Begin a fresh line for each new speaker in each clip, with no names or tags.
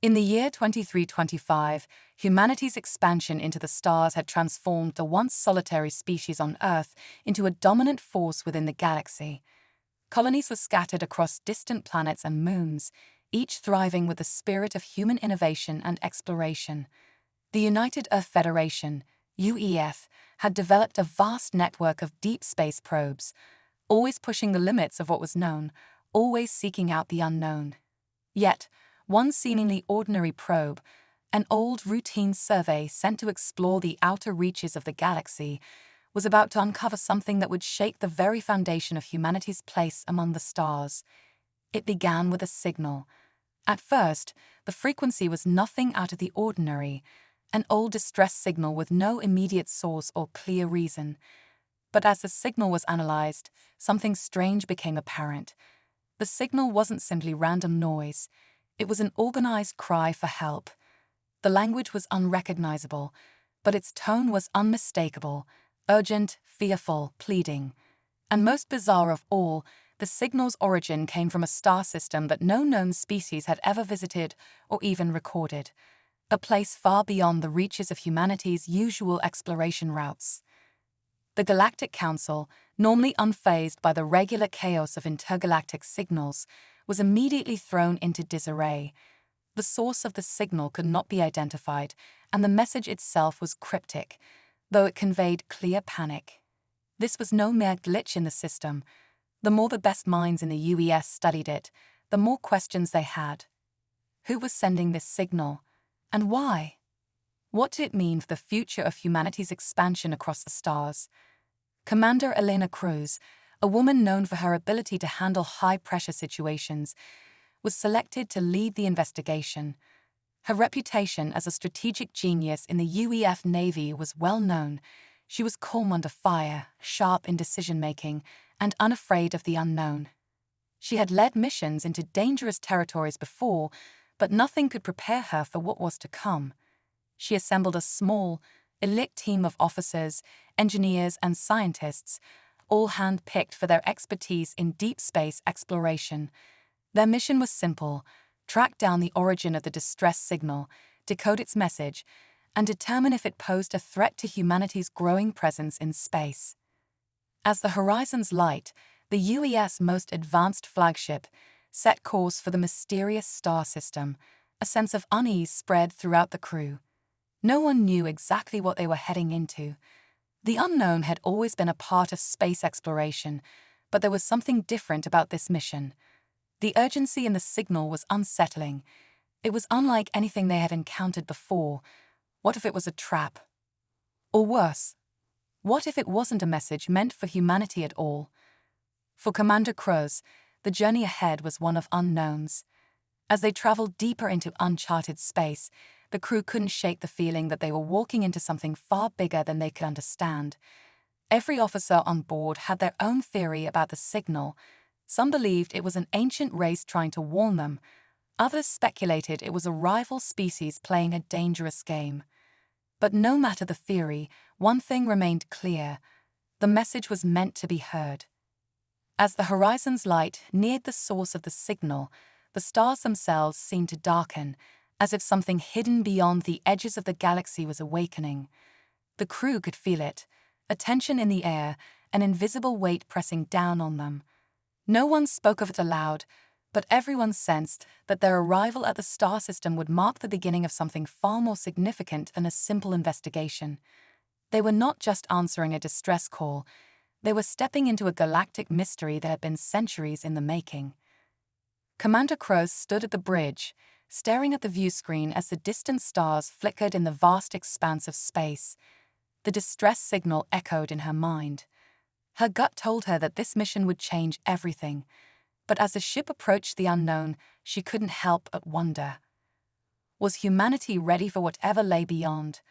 In the year 2325, humanity's expansion into the stars had transformed the once solitary species on Earth into a dominant force within the galaxy. Colonies were scattered across distant planets and moons, each thriving with the spirit of human innovation and exploration. The United Earth Federation, UEF, had developed a vast network of deep space probes, always pushing the limits of what was known, always seeking out the unknown. Yet, one seemingly ordinary probe, an old routine survey sent to explore the outer reaches of the galaxy, was about to uncover something that would shake the very foundation of humanity's place among the stars. It began with a signal. At first, the frequency was nothing out of the ordinary, an old distress signal with no immediate source or clear reason. But as the signal was analyzed, something strange became apparent. The signal wasn't simply random noise. It was an organized cry for help. The language was unrecognizable, but its tone was unmistakable, urgent, fearful, pleading. And most bizarre of all, the signal's origin came from a star system that no known species had ever visited or even recorded, a place far beyond the reaches of humanity's usual exploration routes. The Galactic Council, normally unfazed by the regular chaos of intergalactic signals, was immediately thrown into disarray. The source of the signal could not be identified, and the message itself was cryptic, though it conveyed clear panic. This was no mere glitch in the system. The more the best minds in the UES studied it, the more questions they had. Who was sending this signal? And why? What did it mean for the future of humanity's expansion across the stars? Commander Elena Cruz, a woman known for her ability to handle high-pressure situations, was selected to lead the investigation. Her reputation as a strategic genius in the UEF Navy was well known. She was calm under fire, sharp in decision-making, and unafraid of the unknown. She had led missions into dangerous territories before, but nothing could prepare her for what was to come. She assembled a small, elite team of officers, engineers, and scientists, all hand-picked for their expertise in deep space exploration. Their mission was simple: track down the origin of the distress signal, decode its message, and determine if it posed a threat to humanity's growing presence in space. As the Horizon's Light, the UES most advanced flagship, set course for the mysterious star system, a sense of unease spread throughout the crew. No one knew exactly what they were heading into. The unknown had always been a part of space exploration, but there was something different about this mission. The urgency in the signal was unsettling. It was unlike anything they had encountered before. What if it was a trap? Or worse, what if it wasn't a message meant for humanity at all? For Commander Cruz, the journey ahead was one of unknowns. As they traveled deeper into uncharted space, the crew couldn't shake the feeling that they were walking into something far bigger than they could understand. Every officer on board had their own theory about the signal. Some believed it was an ancient race trying to warn them. Others speculated it was a rival species playing a dangerous game. But no matter the theory, one thing remained clear: the message was meant to be heard. As the Horizon's Light neared the source of the signal, the stars themselves seemed to darken, as if something hidden beyond the edges of the galaxy was awakening. The crew could feel it, a tension in the air, an invisible weight pressing down on them. No one spoke of it aloud, but everyone sensed that their arrival at the star system would mark the beginning of something far more significant than a simple investigation. They were not just answering a distress call, they were stepping into a galactic mystery that had been centuries in the making. Commander Cruz stood at the bridge, staring at the view screen as the distant stars flickered in the vast expanse of space. The distress signal echoed in her mind. Her gut told her that this mission would change everything, but as the ship approached the unknown, she couldn't help but wonder. Was humanity ready for whatever lay beyond?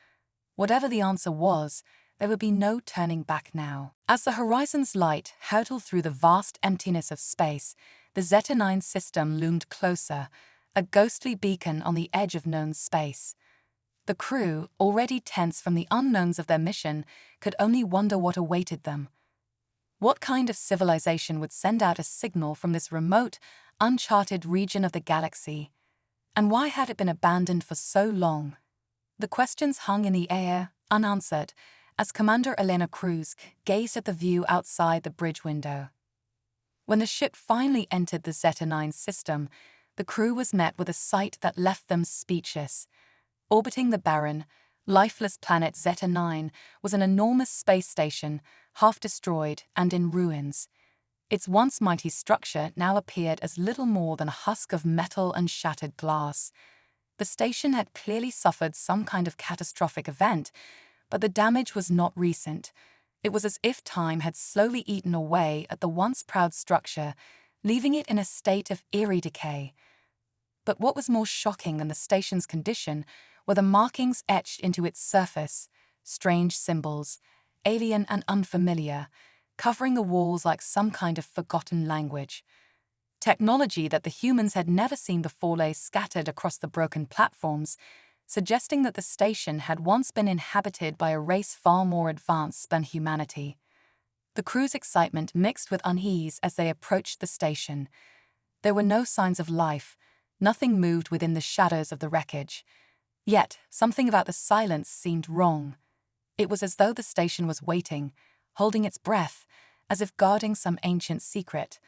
Whatever the answer was, there would be no turning back now. As the Horizon's Light hurtled through the vast emptiness of space, the Zeta 9 system loomed closer, a ghostly beacon on the edge of known space. The crew, already tense from the unknowns of their mission, could only wonder what awaited them. What kind of civilization would send out a signal from this remote, uncharted region of the galaxy? And why had it been abandoned for so long? The questions hung in the air, unanswered, as Commander Elena Cruz gazed at the view outside the bridge window. When the ship finally entered the Zeta 9 system, the crew was met with a sight that left them speechless. Orbiting the barren, lifeless planet Zeta 9 was an enormous space station, half destroyed and in ruins. Its once mighty structure now appeared as little more than a husk of metal and shattered glass. The station had clearly suffered some kind of catastrophic event, but the damage was not recent. It was as if time had slowly eaten away at the once proud structure, leaving it in a state of eerie decay. But what was more shocking than the station's condition were the markings etched into its surface, strange symbols, alien and unfamiliar, covering the walls like some kind of forgotten language. Technology that the humans had never seen before lay scattered across the broken platforms, suggesting that the station had once been inhabited by a race far more advanced than humanity. The crew's excitement mixed with unease as they approached the station. There were no signs of life, nothing moved within the shadows of the wreckage. Yet, something about the silence seemed wrong. It was as though the station was waiting, holding its breath, as if guarding some ancient secret.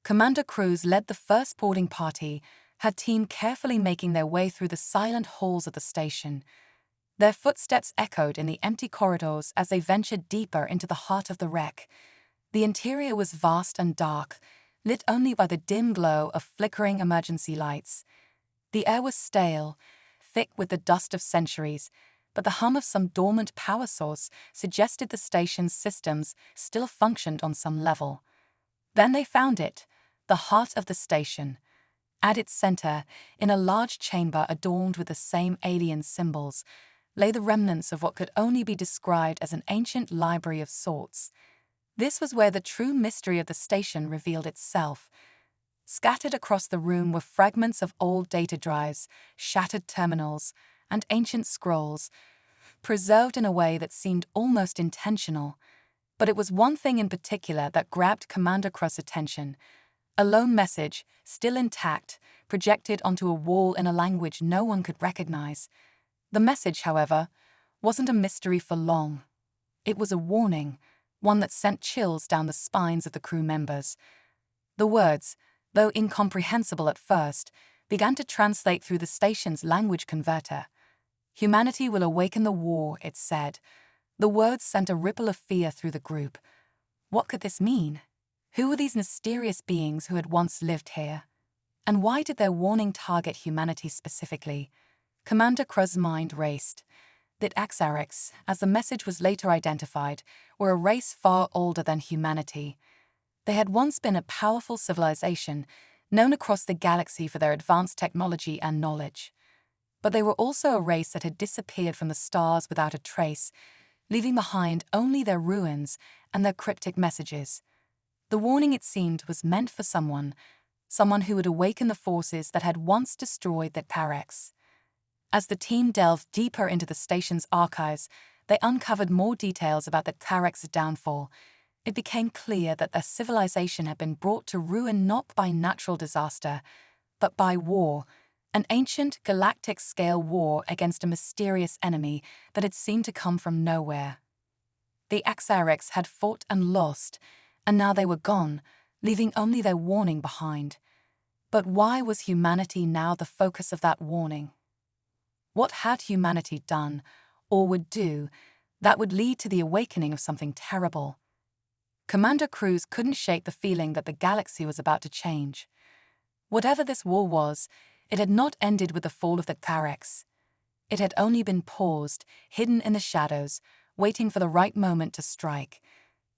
Commander Cruz led the first boarding party, her team carefully making their way through the silent halls of the station. Their footsteps echoed in the empty corridors as they ventured deeper into the heart of the wreck. The interior was vast and dark, lit only by the dim glow of flickering emergency lights. The air was stale, thick with the dust of centuries, but the hum of some dormant power source suggested the station's systems still functioned on some level. Then they found it, the heart of the station. At its center, in a large chamber adorned with the same alien symbols, lay the remnants of what could only be described as an ancient library of sorts. This was where the true mystery of the station revealed itself. Scattered across the room were fragments of old data drives, shattered terminals, and ancient scrolls, preserved in a way that seemed almost intentional. But it was one thing in particular that grabbed Commander Cruz's attention. A lone message, still intact, projected onto a wall in a language no one could recognize. The message, however, wasn't a mystery for long. It was a warning, one that sent chills down the spines of the crew members. The words, though incomprehensible at first, began to translate through the station's language converter. "Humanity will awaken the war," it said. The words sent a ripple of fear through the group. What could this mean? Who were these mysterious beings who had once lived here? And why did their warning target humanity specifically? Commander Cruz's mind raced. The Axarics, as the message was later identified, were a race far older than humanity. They had once been a powerful civilization, known across the galaxy for their advanced technology and knowledge. But they were also a race that had disappeared from the stars without a trace, leaving behind only their ruins and their cryptic messages. The warning, it seemed, was meant for someone who would awaken the forces that had once destroyed the Carex. As the team delved deeper into the station's archives, they uncovered more details about the Carex's downfall. It became clear that their civilization had been brought to ruin not by natural disaster, but by war, an ancient galactic-scale war against a mysterious enemy that had seemed to come from nowhere. The Axarics had fought and lost, and now they were gone, leaving only their warning behind. But why was humanity now the focus of that warning? What had humanity done, or would do, that would lead to the awakening of something terrible? Commander Cruz couldn't shake the feeling that the galaxy was about to change. Whatever this war was, it had not ended with the fall of the Carex. It had only been paused, hidden in the shadows, waiting for the right moment to strike.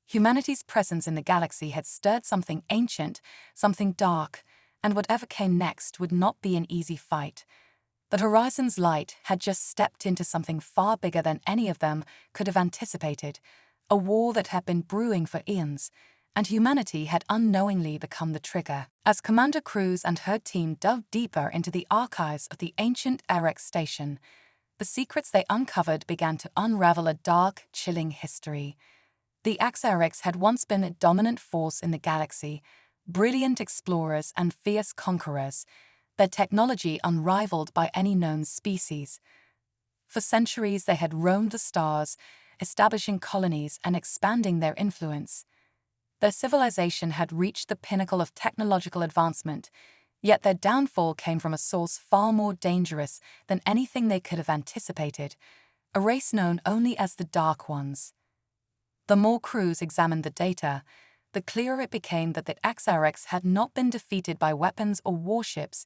Humanity's presence in the galaxy had stirred something ancient, something dark, and whatever came next would not be an easy fight. But Horizon's light had just stepped into something far bigger than any of them could have anticipated, a war that had been brewing for eons, and humanity had unknowingly become the trigger. As Commander Cruz and her team dug deeper into the archives of the ancient Arex station, the secrets they uncovered began to unravel a dark, chilling history. The Axarics had once been a dominant force in the galaxy, brilliant explorers and fierce conquerors, their technology unrivaled by any known species. For centuries they had roamed the stars, establishing colonies and expanding their influence. Their civilization had reached the pinnacle of technological advancement, yet their downfall came from a source far more dangerous than anything they could have anticipated, a race known only as the Dark Ones. The more crews examined the data, the clearer it became that the Axarex had not been defeated by weapons or warships,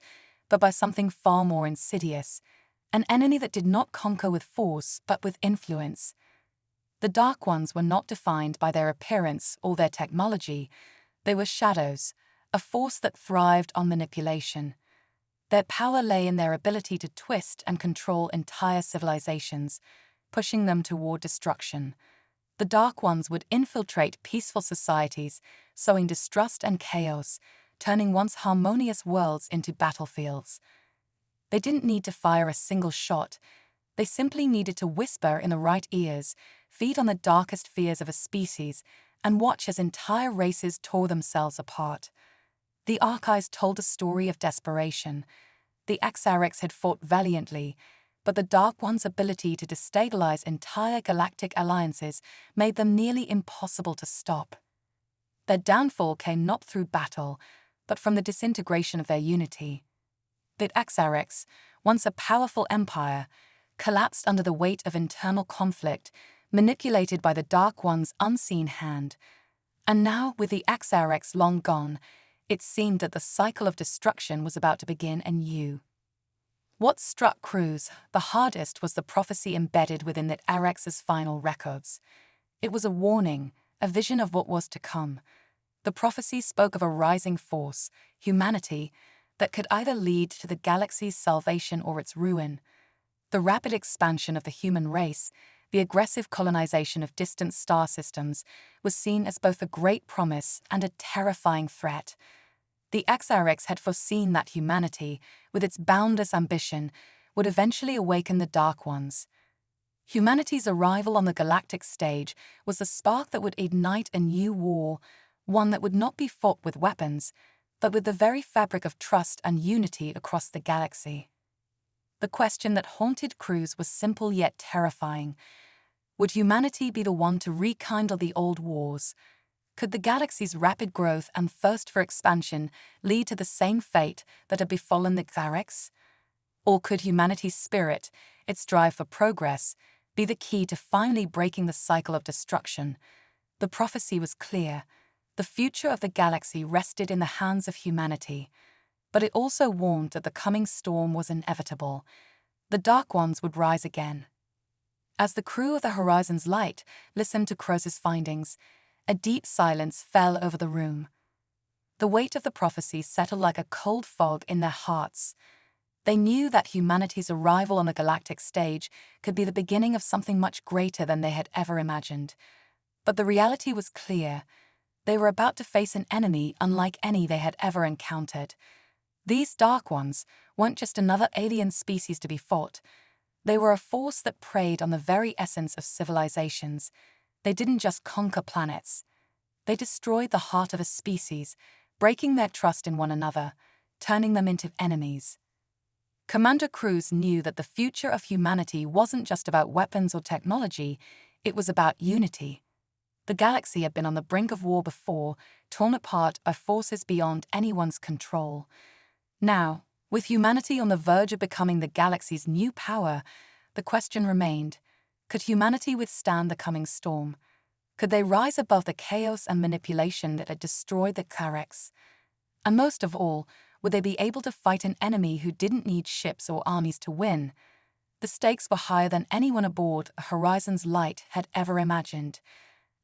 but by something far more insidious, an enemy that did not conquer with force but with influence. The Dark Ones were not defined by their appearance or their technology. They were shadows, a force that thrived on manipulation. Their power lay in their ability to twist and control entire civilizations, pushing them toward destruction. The Dark Ones would infiltrate peaceful societies, sowing distrust and chaos, turning once harmonious worlds into battlefields. They didn't need to fire a single shot. They simply needed to whisper in the right ears, feed on the darkest fears of a species, and watch as entire races tore themselves apart. The archives told a story of desperation. The Axarex had fought valiantly, but the Dark One's ability to destabilize entire galactic alliances made them nearly impossible to stop. Their downfall came not through battle, but from the disintegration of their unity. The Axarex, once a powerful empire, collapsed under the weight of internal conflict, manipulated by the Dark One's unseen hand. And now, with the Axarex long gone, it seemed that the cycle of destruction was about to begin anew. What struck crews the hardest was the prophecy embedded within the Arex's final records. It was a warning, a vision of what was to come. The prophecy spoke of a rising force, humanity, that could either lead to the galaxy's salvation or its ruin. The rapid expansion of the human race, the aggressive colonization of distant star systems, was seen as both a great promise and a terrifying threat. The Axarex had foreseen that humanity, with its boundless ambition, would eventually awaken the Dark Ones. Humanity's arrival on the galactic stage was the spark that would ignite a new war, one that would not be fought with weapons, but with the very fabric of trust and unity across the galaxy. The question that haunted crews was simple yet terrifying. Would humanity be the one to rekindle the old wars? Could the galaxy's rapid growth and thirst for expansion lead to the same fate that had befallen the Axarex? Or could humanity's spirit, its drive for progress, be the key to finally breaking the cycle of destruction? The prophecy was clear. The future of the galaxy rested in the hands of humanity. But it also warned that the coming storm was inevitable. The Dark Ones would rise again. As the crew of the Horizon's Light listened to Croz's findings, a deep silence fell over the room. The weight of the prophecy settled like a cold fog in their hearts. They knew that humanity's arrival on the galactic stage could be the beginning of something much greater than they had ever imagined. But the reality was clear. They were about to face an enemy unlike any they had ever encountered. These Dark Ones weren't just another alien species to be fought. They were a force that preyed on the very essence of civilizations. They didn't just conquer planets. They destroyed the heart of a species, breaking their trust in one another, turning them into enemies. Commander Cruz knew that the future of humanity wasn't just about weapons or technology, it was about unity. The galaxy had been on the brink of war before, torn apart by forces beyond anyone's control. Now, with humanity on the verge of becoming the galaxy's new power, the question remained, could humanity withstand the coming storm? Could they rise above the chaos and manipulation that had destroyed the Axarex? And most of all, would they be able to fight an enemy who didn't need ships or armies to win? The stakes were higher than anyone aboard Horizon's Light had ever imagined.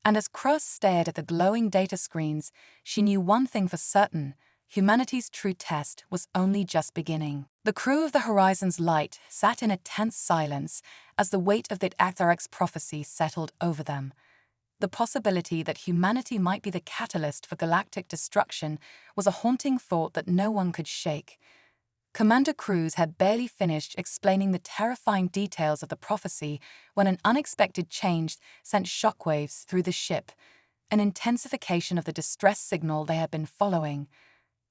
And as Cross stared at the glowing data screens, she knew one thing for certain: humanity's true test was only just beginning. The crew of the Horizon's Light sat in a tense silence as the weight of the Axarex prophecy settled over them. The possibility that humanity might be the catalyst for galactic destruction was a haunting thought that no one could shake. Commander Cruz had barely finished explaining the terrifying details of the prophecy when an unexpected change sent shockwaves through the ship, an intensification of the distress signal they had been following.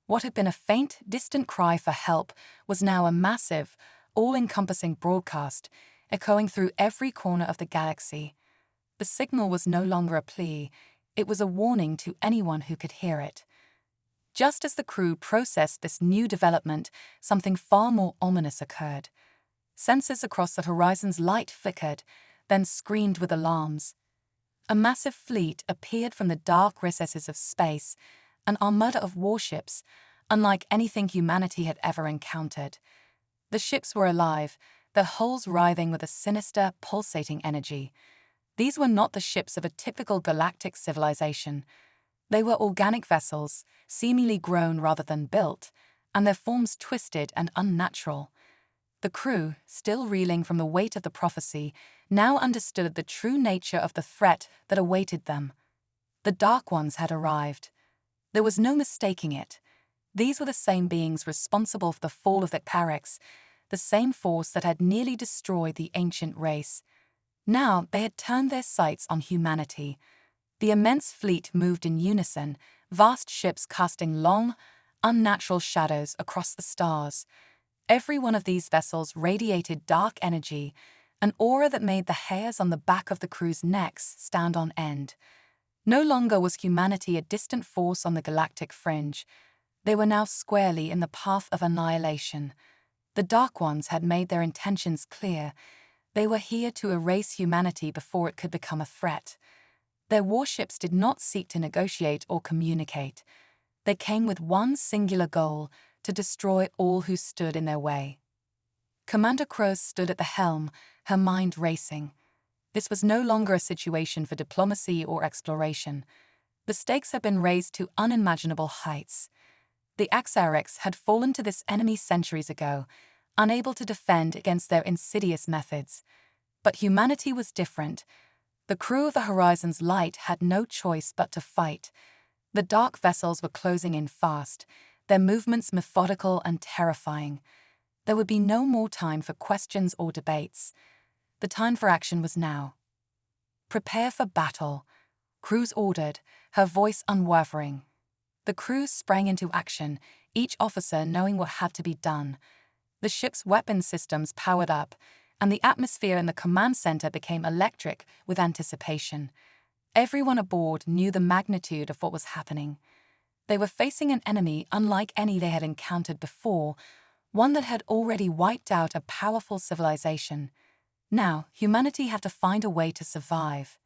What had been a faint, distant cry for help was now a massive, all-encompassing broadcast, echoing through every corner of the galaxy. The signal was no longer a plea, it was a warning to anyone who could hear it. Just as the crew processed this new development, something far more ominous occurred. Sensors across the horizon's light flickered, then screamed with alarms. A massive fleet appeared from the dark recesses of space, an armada of warships, unlike anything humanity had ever encountered. The ships were alive, their hulls writhing with a sinister, pulsating energy. These were not the ships of a typical galactic civilization. They were organic vessels, seemingly grown rather than built, and their forms twisted and unnatural. The crew, still reeling from the weight of the prophecy, now understood the true nature of the threat that awaited them. The Dark Ones had arrived. There was no mistaking it. These were the same beings responsible for the fall of the Orcs, the same force that had nearly destroyed the ancient race. Now they had turned their sights on humanity. The immense fleet moved in unison, vast ships casting long, unnatural shadows across the stars. Every one of these vessels radiated dark energy, an aura that made the hairs on the back of the crew's necks stand on end. No longer was humanity a distant force on the galactic fringe. They were now squarely in the path of annihilation. The Dark Ones had made their intentions clear. They were here to erase humanity before it could become a threat. Their warships did not seek to negotiate or communicate. They came with one singular goal: to destroy all who stood in their way. Commander Crows stood at the helm, her mind racing. This was no longer a situation for diplomacy or exploration. The stakes had been raised to unimaginable heights. The Orcs had fallen to this enemy centuries ago, unable to defend against their insidious methods. But humanity was different. The crew of the Horizon's Light had no choice but to fight. The dark vessels were closing in fast, their movements methodical and terrifying. There would be no more time for questions or debates. The time for action was now. "Prepare for battle," Cruz ordered, her voice unwavering. The crew sprang into action, each officer knowing what had to be done. The ship's weapon systems powered up, and the atmosphere in the command center became electric with anticipation. Everyone aboard knew the magnitude of what was happening. They were facing an enemy unlike any they had encountered before, one that had already wiped out a powerful civilization. Now, humanity had to find a way to survive.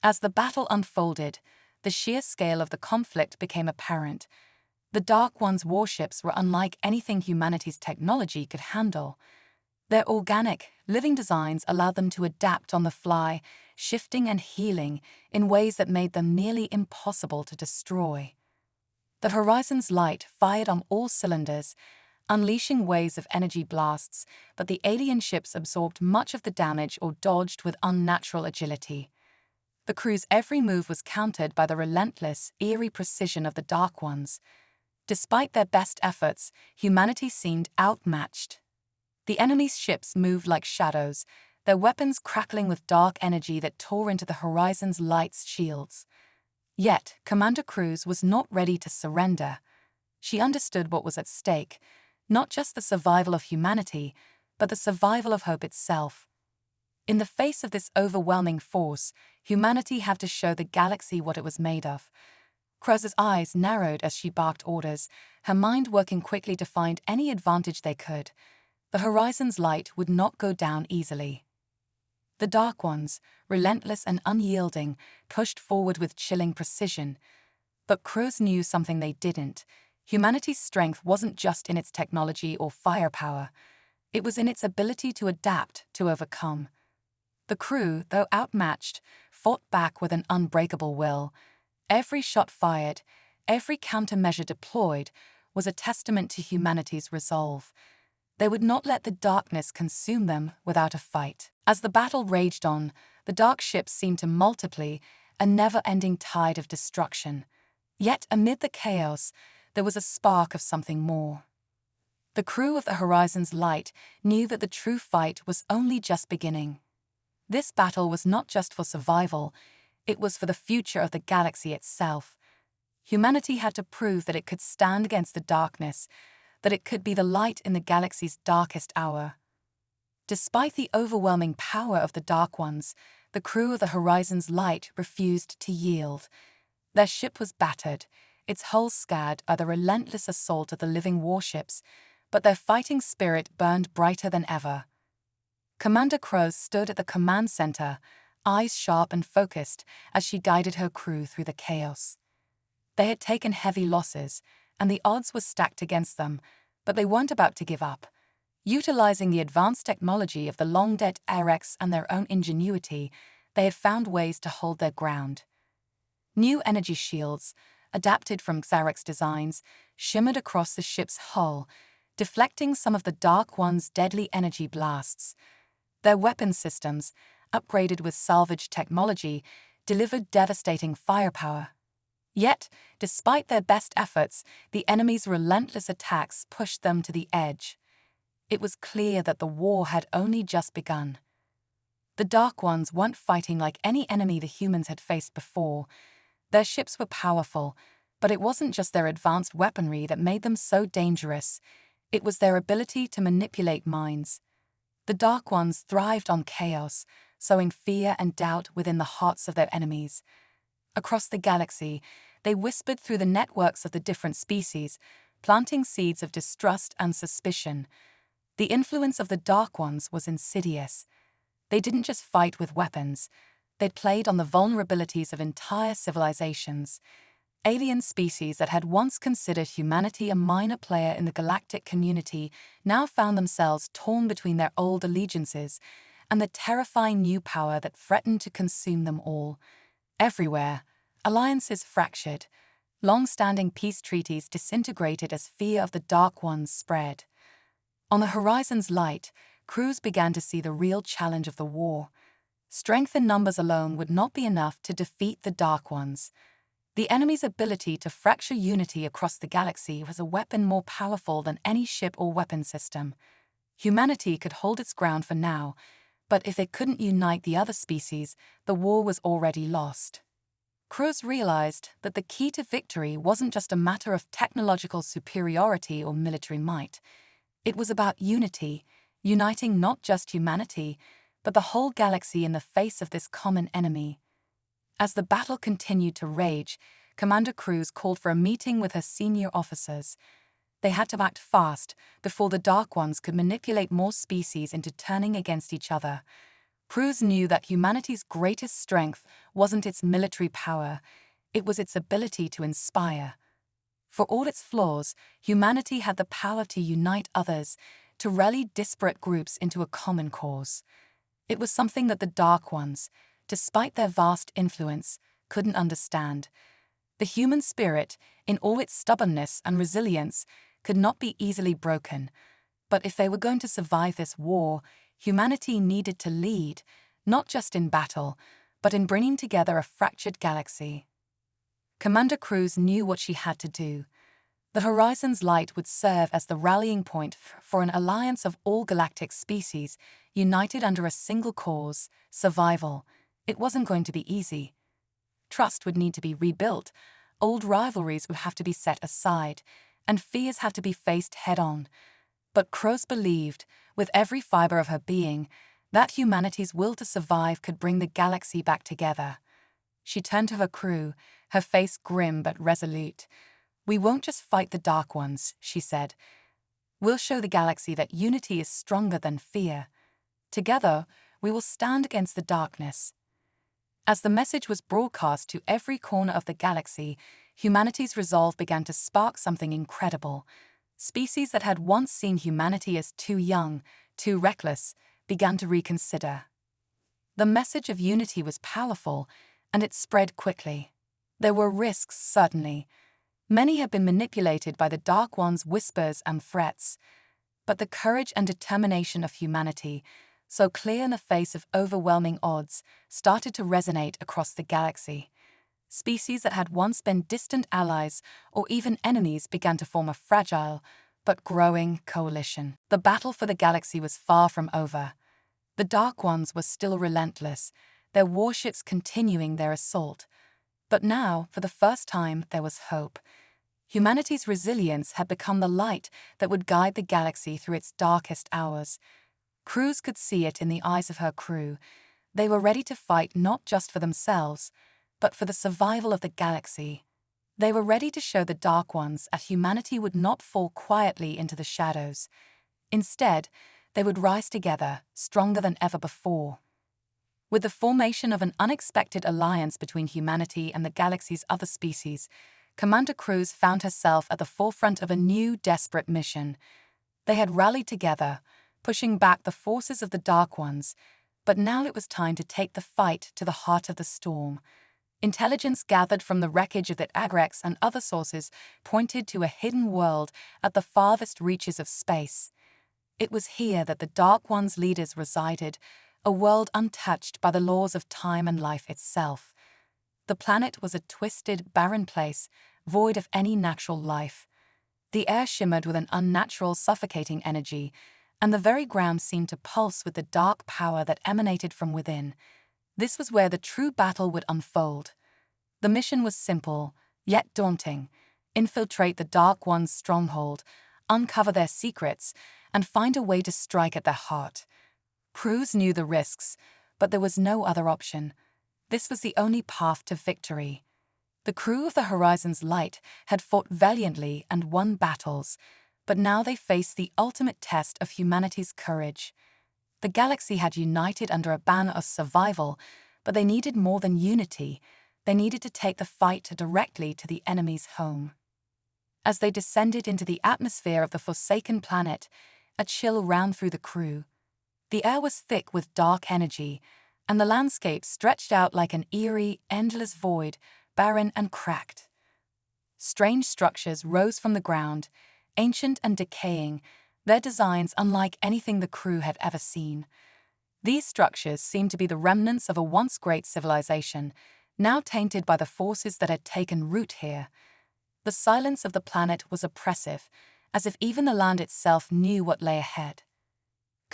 As the battle unfolded, the sheer scale of the conflict became apparent. The Dark One's warships were unlike anything humanity's technology could handle. Their organic, living designs allowed them to adapt on the fly, shifting and healing in ways that made them nearly impossible to destroy. The Horizon's Light fired on all cylinders, unleashing waves of energy blasts, but the alien ships absorbed much of the damage or dodged with unnatural agility. The crew's every move was countered by the relentless, eerie precision of the Dark Ones. Despite their best efforts, humanity seemed outmatched. The enemy's ships moved like shadows, their weapons crackling with dark energy that tore into the Horizon's Light's shields. Yet, Commander Cruz was not ready to surrender. She understood what was at stake, not just the survival of humanity, but the survival of hope itself. In the face of this overwhelming force, humanity had to show the galaxy what it was made of. Cruz's eyes narrowed as she barked orders, her mind working quickly to find any advantage they could. The Horizon's Light would not go down easily. The Dark Ones, relentless and unyielding, pushed forward with chilling precision. But Cruz knew something they didn't. Humanity's strength wasn't just in its technology or firepower. It was in its ability to adapt, to overcome. The crew, though outmatched, fought back with an unbreakable will. Every shot fired, every countermeasure deployed, was a testament to humanity's resolve. They would not let the darkness consume them without a fight. As the battle raged on, the dark ships seemed to multiply, a never-ending tide of destruction. Yet amid the chaos, there was a spark of something more. The crew of the Horizon's Light knew that the true fight was only just beginning. This battle was not just for survival, it was for the future of the galaxy itself. Humanity had to prove that it could stand against the darkness, that it could be the light in the galaxy's darkest hour. Despite the overwhelming power of the Dark Ones, the crew of the Horizon's Light refused to yield. Their ship was battered, its hull scarred by the relentless assault of the living warships, but their fighting spirit burned brighter than ever. Commander Crows stood at the command center, eyes sharp and focused as she guided her crew through the chaos. They had taken heavy losses, and the odds were stacked against them, but they weren't about to give up. Utilizing the advanced technology of the long-dead Orcs and their own ingenuity, they had found ways to hold their ground. New energy shields, adapted from Xarek's designs, shimmered across the ship's hull, deflecting some of the Dark One's deadly energy blasts. Their weapon systems, upgraded with salvage technology, delivered devastating firepower. Yet, despite their best efforts, the enemy's relentless attacks pushed them to the edge. It was clear that the war had only just begun. The Dark Ones weren't fighting like any enemy the humans had faced before. Their ships were powerful, but it wasn't just their advanced weaponry that made them so dangerous. It was their ability to manipulate minds. The Dark Ones thrived on chaos, sowing fear and doubt within the hearts of their enemies. Across the galaxy, they whispered through the networks of the different species, planting seeds of distrust and suspicion. The influence of the Dark Ones was insidious. They didn't just fight with weapons. They'd played on the vulnerabilities of entire civilizations. Alien species that had once considered humanity a minor player in the galactic community now found themselves torn between their old allegiances and the terrifying new power that threatened to consume them all. Everywhere, alliances fractured. Long-standing peace treaties disintegrated as fear of the Dark Ones spread. On the Horizon's Light, crews began to see the real challenge of the war. Strength in numbers alone would not be enough to defeat the Dark Ones. The enemy's ability to fracture unity across the galaxy was a weapon more powerful than any ship or weapon system. Humanity could hold its ground for now, but if it couldn't unite the other species, the war was already lost. Crows realized that the key to victory wasn't just a matter of technological superiority or military might. It was about unity, uniting not just humanity, but the whole galaxy in the face of this common enemy. As the battle continued to rage, Commander Cruz called for a meeting with her senior officers. They had to act fast before the Dark Ones could manipulate more species into turning against each other. Cruz knew that humanity's greatest strength wasn't its military power, it was its ability to inspire. For all its flaws, humanity had the power to unite others, to rally disparate groups into a common cause. It was something that the Dark Ones, despite their vast influence, couldn't understand. The human spirit, in all its stubbornness and resilience, could not be easily broken. But if they were going to survive this war, humanity needed to lead, not just in battle, but in bringing together a fractured galaxy. Commander Cruz knew what she had to do. The Horizon's Light would serve as the rallying point for an alliance of all galactic species, united under a single cause, survival. It wasn't going to be easy. Trust would need to be rebuilt, old rivalries would have to be set aside, and fears had to be faced head-on. But Crows believed, with every fiber of her being, that humanity's will to survive could bring the galaxy back together. She turned to her crew, her face grim but resolute. "We won't just fight the Dark Ones," she said. "We'll show the galaxy that unity is stronger than fear. Together, we will stand against the darkness." As the message was broadcast to every corner of the galaxy, humanity's resolve began to spark something incredible. Species that had once seen humanity as too young, too reckless, began to reconsider. The message of unity was powerful, and it spread quickly. There were risks, certainly. Many had been manipulated by the Dark One's whispers and threats. But the courage and determination of humanity, so clear in the face of overwhelming odds, started to resonate across the galaxy. Species that had once been distant allies or even enemies began to form a fragile but growing coalition. The battle for the galaxy was far from over. The Dark Ones were still relentless, their warships continuing their assault. But now, for the first time, there was hope. Humanity's resilience had become the light that would guide the galaxy through its darkest hours. Cruz could see it in the eyes of her crew. They were ready to fight not just for themselves, but for the survival of the galaxy. They were ready to show the Dark Ones that humanity would not fall quietly into the shadows. Instead, they would rise together, stronger than ever before. With the formation of an unexpected alliance between humanity and the galaxy's other species, Commander Cruz found herself at the forefront of a new, desperate mission. They had rallied together, pushing back the forces of the Dark Ones, but now it was time to take the fight to the heart of the storm. Intelligence gathered from the wreckage of the Orcs and other sources pointed to a hidden world at the farthest reaches of space. It was here that the Dark One's leaders resided, a world untouched by the laws of time and life itself. The planet was a twisted, barren place, void of any natural life. The air shimmered with an unnatural, suffocating energy, and the very ground seemed to pulse with the dark power that emanated from within. This was where the true battle would unfold. The mission was simple, yet daunting: infiltrate the Dark One's stronghold, uncover their secrets, and find a way to strike at their heart. Cruz knew the risks, but there was no other option. This was the only path to victory. The crew of the Horizon's Light had fought valiantly and won battles, but now they faced the ultimate test of humanity's courage. The galaxy had united under a banner of survival, but they needed more than unity. They needed to take the fight directly to the enemy's home. As they descended into the atmosphere of the forsaken planet, a chill ran through the crew. The air was thick with dark energy, and the landscape stretched out like an eerie, endless void, barren and cracked. Strange structures rose from the ground, ancient and decaying, their designs unlike anything the crew had ever seen. These structures seemed to be the remnants of a once great civilization, now tainted by the forces that had taken root here. The silence of the planet was oppressive, as if even the land itself knew what lay ahead.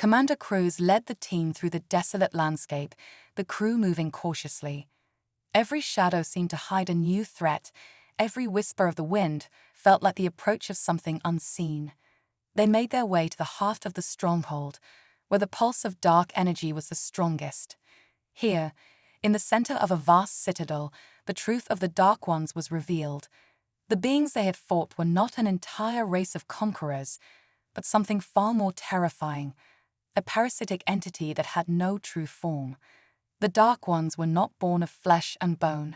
Commander Cruz led the team through the desolate landscape, the crew moving cautiously. Every shadow seemed to hide a new threat. Every whisper of the wind felt like the approach of something unseen. They made their way to the heart of the stronghold, where the pulse of dark energy was the strongest. Here, in the center of a vast citadel, the truth of the Dark Ones was revealed. The beings they had fought were not an entire race of conquerors, but something far more terrifying: a parasitic entity that had no true form. The Dark Ones were not born of flesh and bone.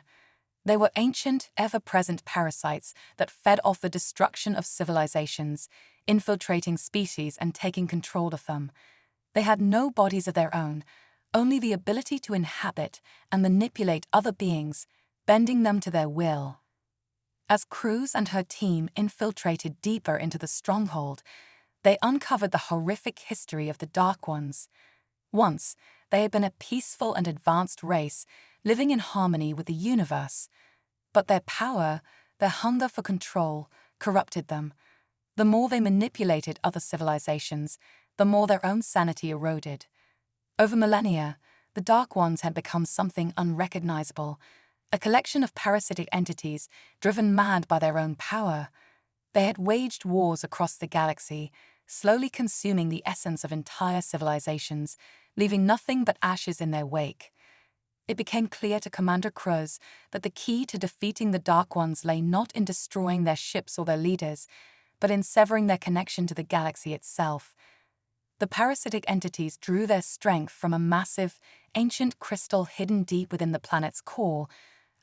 They were ancient, ever-present parasites that fed off the destruction of civilizations, infiltrating species and taking control of them. They had no bodies of their own, only the ability to inhabit and manipulate other beings, bending them to their will. As Cruz and her team infiltrated deeper into the stronghold, they uncovered the horrific history of the Dark Ones. Once, they had been a peaceful and advanced race, living in harmony with the universe. But their power, their hunger for control, corrupted them. The more they manipulated other civilizations, the more their own sanity eroded. Over millennia, the Dark Ones had become something unrecognizable, a collection of parasitic entities driven mad by their own power. They had waged wars across the galaxy, slowly consuming the essence of entire civilizations, leaving nothing but ashes in their wake. It became clear to Commander Cruz that the key to defeating the Dark Ones lay not in destroying their ships or their leaders, but in severing their connection to the galaxy itself. The parasitic entities drew their strength from a massive, ancient crystal hidden deep within the planet's core,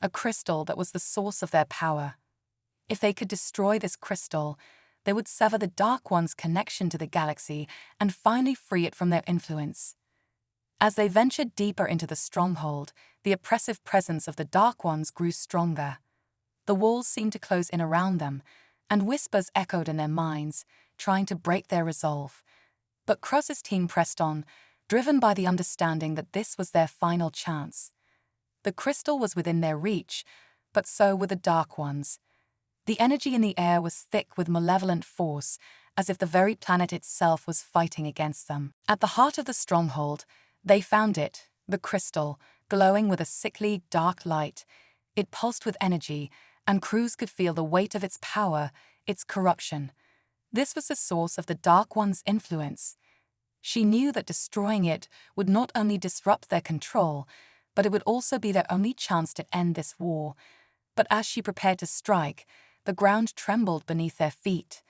a crystal that was the source of their power. If they could destroy this crystal, they would sever the Dark One's connection to the galaxy and finally free it from their influence. As they ventured deeper into the stronghold, the oppressive presence of the Dark Ones grew stronger. The walls seemed to close in around them, and whispers echoed in their minds, trying to break their resolve. But Cruz's team pressed on, driven by the understanding that this was their final chance. The crystal was within their reach, but so were the Dark Ones. The energy in the air was thick with malevolent force, as if the very planet itself was fighting against them. At the heart of the stronghold, they found it, the crystal, glowing with a sickly, dark light. It pulsed with energy, and crews could feel the weight of its power, its corruption. This was the source of the Dark One's influence. She knew that destroying it would not only disrupt their control, but it would also be their only chance to end this war. But as she prepared to strike, the ground trembled beneath their feet.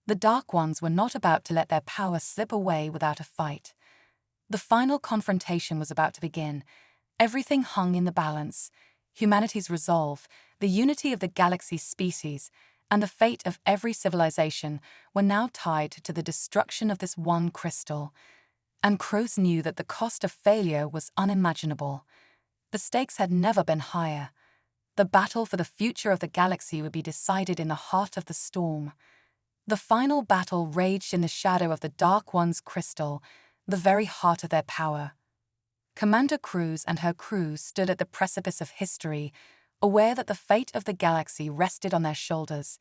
The Dark Ones were not about to let their power slip away without a fight. The final confrontation was about to begin. Everything hung in the balance. Humanity's resolve, the unity of the galaxy's species, and the fate of every civilization were now tied to the destruction of this one crystal. And Crows knew that the cost of failure was unimaginable. The stakes had never been higher. The battle for the future of the galaxy would be decided in the heart of the storm. The final battle raged in the shadow of the Dark One's crystal, the very heart of their power. Commander Cruz and her crew stood at the precipice of history, aware that the fate of the galaxy rested on their shoulders.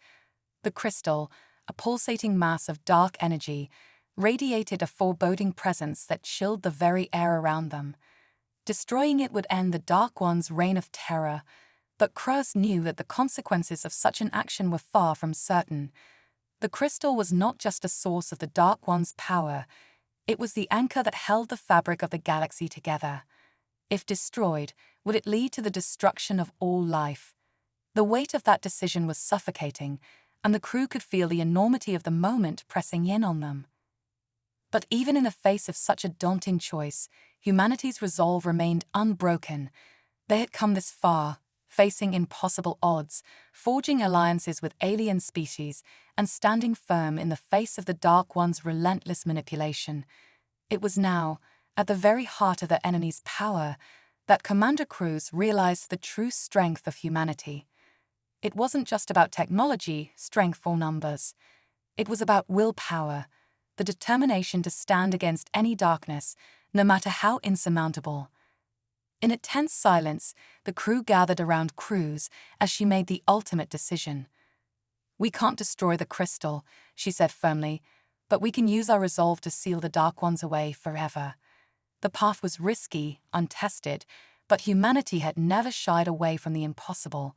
The crystal, a pulsating mass of dark energy, radiated a foreboding presence that chilled the very air around them. Destroying it would end the Dark One's reign of terror, but Cruz knew that the consequences of such an action were far from certain. The crystal was not just a source of the Dark One's power, it was the anchor that held the fabric of the galaxy together. If destroyed, would it lead to the destruction of all life? The weight of that decision was suffocating, and the crew could feel the enormity of the moment pressing in on them. But even in the face of such a daunting choice, humanity's resolve remained unbroken. They had come this far, facing impossible odds, forging alliances with alien species, and standing firm in the face of the Dark One's relentless manipulation. It was now, at the very heart of their enemy's power, that Commander Cruz realized the true strength of humanity. It wasn't just about technology, strength, or numbers. It was about willpower, the determination to stand against any darkness, no matter how insurmountable. In a tense silence, the crew gathered around Cruz as she made the ultimate decision. "We can't destroy the crystal," she said firmly, "but we can use our resolve to seal the Dark Ones away forever." The path was risky, untested, but humanity had never shied away from the impossible.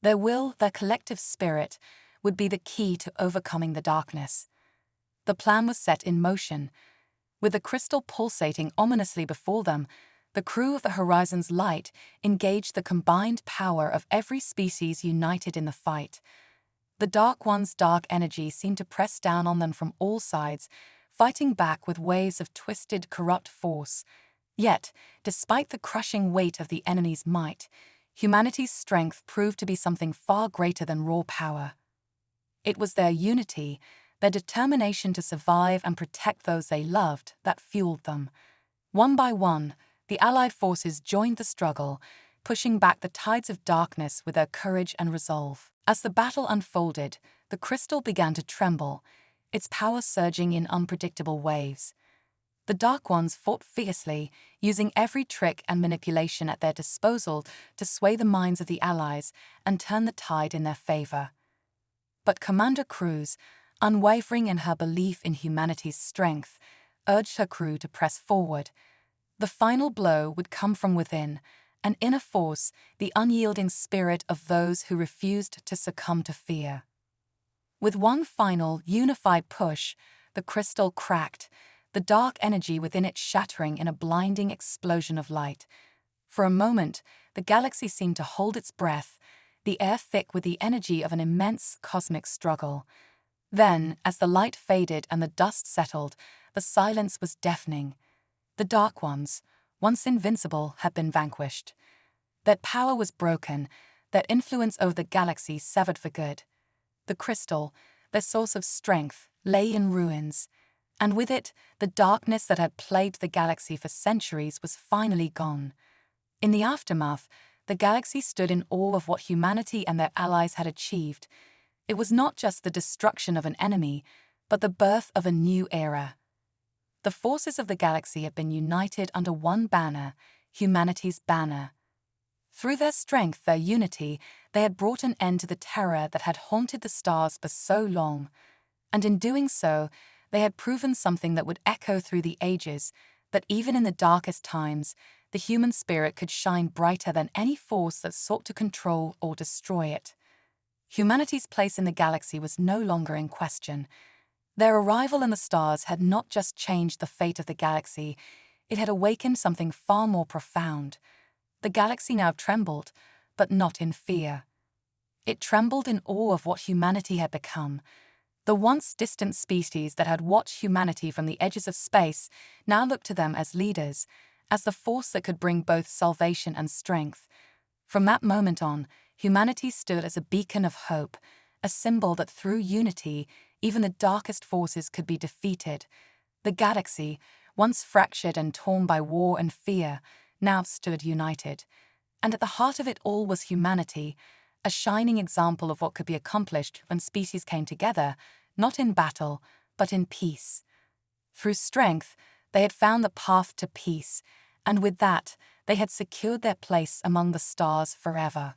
Their will, their collective spirit, would be the key to overcoming the darkness. The plan was set in motion. With the crystal pulsating ominously before them, the crew of the Horizon's Light engaged the combined power of every species united in the fight. The Dark One's dark energy seemed to press down on them from all sides, fighting back with waves of twisted, corrupt force. Yet, despite the crushing weight of the enemy's might, humanity's strength proved to be something far greater than raw power. It was their unity, their determination to survive and protect those they loved, that fueled them. One by one, the Allied forces joined the struggle, pushing back the tides of darkness with their courage and resolve. As the battle unfolded, the crystal began to tremble, its power surging in unpredictable waves. The Dark Ones fought fiercely, using every trick and manipulation at their disposal to sway the minds of the Allies and turn the tide in their favor. But Commander Cruz, unwavering in her belief in humanity's strength, urged her crew to press forward. The final blow would come from within, an inner force, the unyielding spirit of those who refused to succumb to fear. With one final, unified push, the crystal cracked, the dark energy within it shattering in a blinding explosion of light. For a moment, the galaxy seemed to hold its breath, the air thick with the energy of an immense cosmic struggle. Then, as the light faded and the dust settled, the silence was deafening. The Dark Ones, once invincible, had been vanquished. Their power was broken, their influence over the galaxy severed for good. The crystal, their source of strength, lay in ruins, and with it, the darkness that had plagued the galaxy for centuries was finally gone. In the aftermath, the galaxy stood in awe of what humanity and their allies had achieved. It was not just the destruction of an enemy, but the birth of a new era. The forces of the galaxy had been united under one banner, humanity's banner. Through their strength, their unity, they had brought an end to the terror that had haunted the stars for so long. And in doing so, they had proven something that would echo through the ages, that even in the darkest times, the human spirit could shine brighter than any force that sought to control or destroy it. Humanity's place in the galaxy was no longer in question. Their arrival in the stars had not just changed the fate of the galaxy, it had awakened something far more profound. The galaxy now trembled, but not in fear. It trembled in awe of what humanity had become. The once distant species that had watched humanity from the edges of space now looked to them as leaders, as the force that could bring both salvation and strength. From that moment on, humanity stood as a beacon of hope, a symbol that through unity, even the darkest forces could be defeated. The galaxy, once fractured and torn by war and fear, now stood united. And at the heart of it all was humanity, a shining example of what could be accomplished when species came together, not in battle, but in peace. Through strength, they had found the path to peace, and with that, they had secured their place among the stars forever.